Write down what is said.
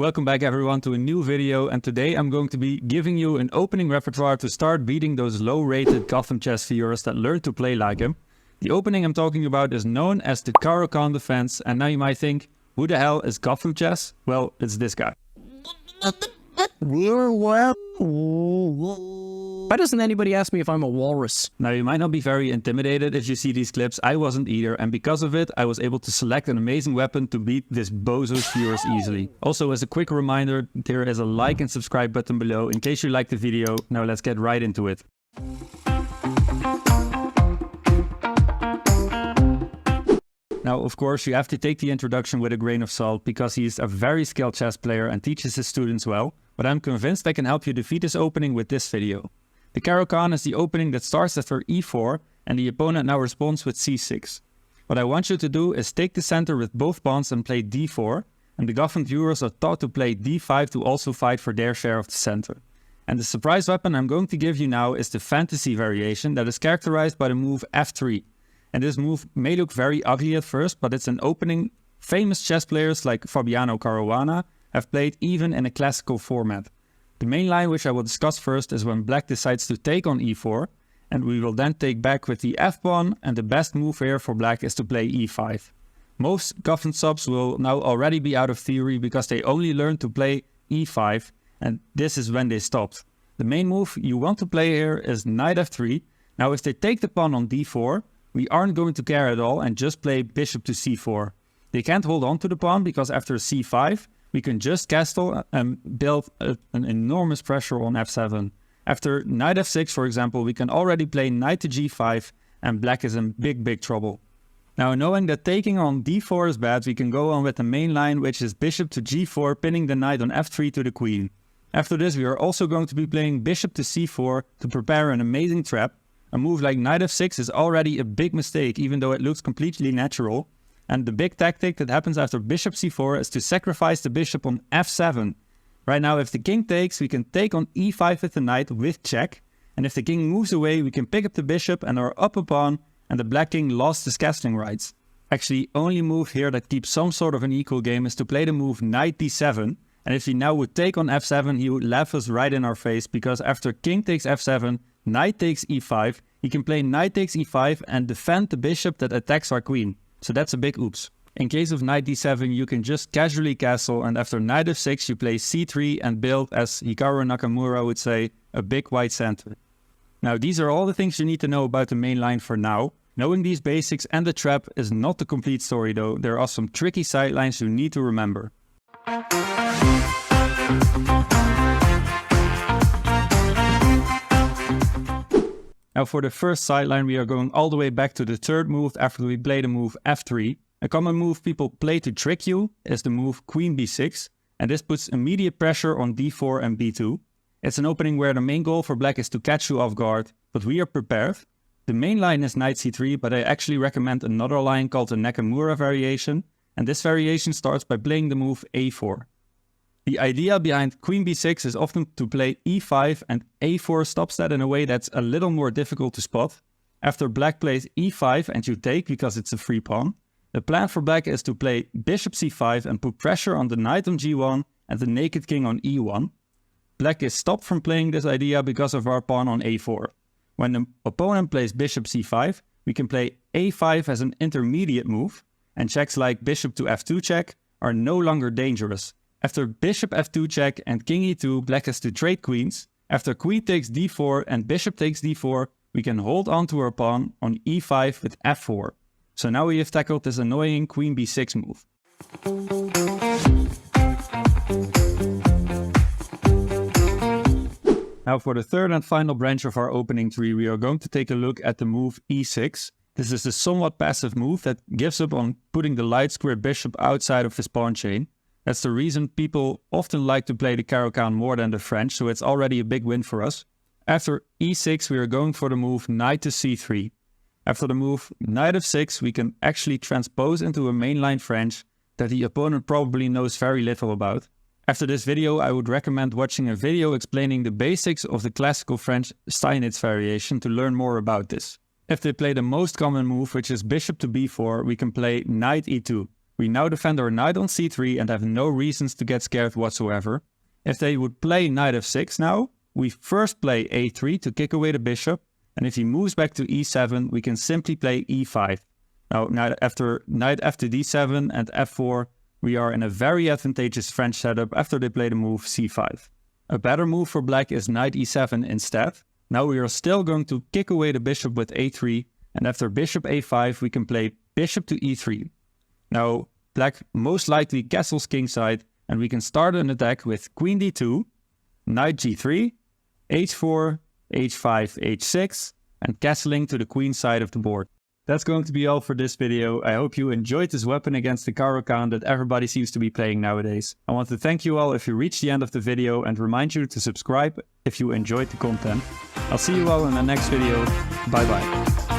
Welcome back everyone to a new video, and today I'm going to be giving you an opening repertoire to start beating those low-rated Gotham chess viewers that learn to play like him. The opening I'm talking about is known as the Caro Kann defense, and now you might think, who the hell is Gotham chess? Well, it's this guy. Why doesn't anybody ask me if I'm a walrus? Now you might not be very intimidated if you see these clips. I wasn't either, and because of it I was able to select an amazing weapon to beat this bozo's viewers easily. Also, as a quick reminder, there is a like and subscribe button below in case you liked the video. Now let's get right into it. Now, of course, you have to take the introduction with a grain of salt because he is a very skilled chess player and teaches his students well, but I'm convinced I can help you defeat this opening with this video. The Caro Kann is the opening that starts after e4 and the opponent now responds with c6. What I want you to do is take the center with both pawns and play d4, and the Gotham viewers are taught to play d5 to also fight for their share of the center. And the surprise weapon I'm going to give you now is the fantasy variation that is characterized by the move f3. And this move may look very ugly at first, but it's an opening famous chess players like Fabiano Caruana have played even in a classical format. The main line which I will discuss first is when black decides to take on e4, and we will then take back with the f-pawn, and the best move here for black is to play e5. Most Gotham subs will now already be out of theory because they only learned to play e5, and this is when they stopped. The main move you want to play here is knight f3. Now if they take the pawn on d4, we aren't going to care at all and just play bishop to c4. They can't hold on to the pawn because after c5, we can just castle and build an enormous pressure on f7. After knight f6, for example, we can already play knight to g5 and black is in big trouble. Now, knowing that taking on d4 is bad, we can go on with the main line, which is bishop to g4, pinning the knight on f3 to the queen. After this, we are also going to be playing bishop to c4 to prepare an amazing trap. A move like knight f6 is already a big mistake, even though it looks completely natural. And the big tactic that happens after bishop c4 is to sacrifice the bishop on f7. Right now, if the king takes, we can take on e5 with the knight with check. And if the king moves away, we can pick up the bishop and our upper pawn, and the black king lost his castling rights. Actually, only move here that keeps some sort of an equal game is to play the move knight d7. And if he now would take on f7, he would laugh us right in our face, because after king takes f7, knight takes e5, he can play knight takes e5 and defend the bishop that attacks our queen. So that's a big oops. In case of knight d7, you can just casually castle, and after knight f6 you play c3 and build, as Hikaru Nakamura would say, a big white center. Now these are all the things you need to know about the main line for now. Knowing these basics and the trap is not the complete story though. There are some tricky sidelines you need to remember. Now for the first sideline, we are going all the way back to the third move after we play the move f3. A common move people play to trick you is the move queen b6, and this puts immediate pressure on d4 and b2. It's an opening where the main goal for black is to catch you off guard, but we are prepared. The main line is knight c3, but I actually recommend another line called the Nakamura variation, and this variation starts by playing the move a4. The idea behind queen b6 is often to play e5, and a4 stops that in a way that's a little more difficult to spot. After black plays e5 and you take because it's a free pawn, the plan for black is to play bishop c5 and put pressure on the knight on g1 and the naked king on e1. Black is stopped from playing this idea because of our pawn on a4. When the opponent plays bishop c5, we can play a5 as an intermediate move, and checks like bishop to f2 check are no longer dangerous. After bishop f2 check and king e2, black has to trade queens. After queen takes d4 and bishop takes d4, we can hold on to our pawn on e5 with f4. So now we have tackled this annoying queen b6 move. Now for the third and final branch of our opening tree, we are going to take a look at the move e6. This is a somewhat passive move that gives up on putting the light squared bishop outside of his pawn chain. That's the reason people often like to play the Caro Kann more than the French, so it's already a big win for us. After e6, we are going for the move knight to c3. After the move knight f6, we can actually transpose into a mainline French that the opponent probably knows very little about. After this video, I would recommend watching a video explaining the basics of the classical French Steinitz variation to learn more about this. If they play the most common move, which is bishop to b4, we can play knight e2. We now defend our knight on c3 and have no reasons to get scared whatsoever. If they would play knight f6 now, we first play a3 to kick away the bishop, and if he moves back to e7, we can simply play e5. Now, knight after d7 and f4, we are in a very advantageous French setup after they play the move c5. A better move for black is knight e7 instead. Now we are still going to kick away the bishop with a3, and after bishop a5, we can play bishop to e3. Now, black most likely castles kingside, and we can start an attack with queen d2, knight g3, h4, h5, h6, and castling to the queen side of the board. That's going to be all for this video. I hope you enjoyed this weapon against the Caro Kann that everybody seems to be playing nowadays. I want to thank you all if you reached the end of the video and remind you to subscribe if you enjoyed the content. I'll see you all in the next video. Bye bye.